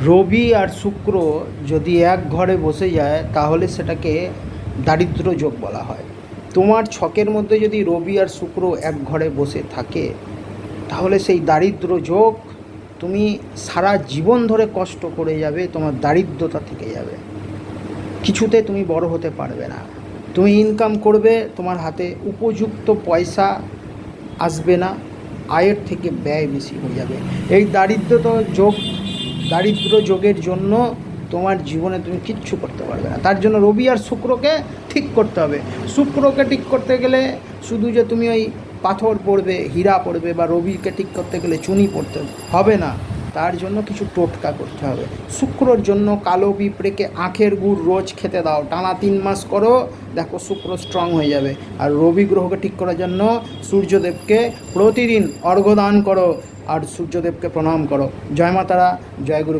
রবি আর শুক্র যদি এক ঘরে বসে যায় তাহলে সেটাকে দারিদ্র যোগ বলা হয়। তোমার ছকের মধ্যে যদি রবি আর শুক্র এক ঘরে বসে থাকে তাহলে সেই দারিদ্র যোগ, তুমি সারা জীবন ধরে কষ্ট করে যাবে, তোমার দারিদ্রতা থেকে যাবে, কিছুতে তুমি বড় হতে পারবে না। তুমি ইনকাম করবে, তোমার হাতে উপযুক্ত পয়সা আসবে না, আয়ের থেকে ব্যয় বেশি হয়ে যাবে। এই দারিদ্র যোগের জন্য তোমার জীবনে তুমি কিচ্ছু করতে পারবে না। তার জন্য রবি আর শুক্রকে ঠিক করতে হবে। শুক্রকে ঠিক করতে গেলে শুধু যে তুমি ওই পাথর পড়বে, হীরা পড়বে, বা রবিকে ঠিক করতে গেলে চুনি পড়তে হবে না, তার জন্য কিছু টোটকা করতে হবে। শুক্রর জন্য কালো পিঁপড়েকে আখের গুড় রোজ খেতে দাও, টানা 3 মাস করো, দেখো শুক্র স্ট্রং হয়ে যাবে। আর রবি গ্রহকে ঠিক করার জন্য সূর্যদেবকে প্রতিদিন অর্ঘ্য দান করো আর সূর্যদেবকে প্রণাম করো। জয় মা তারা, জয় গুরু।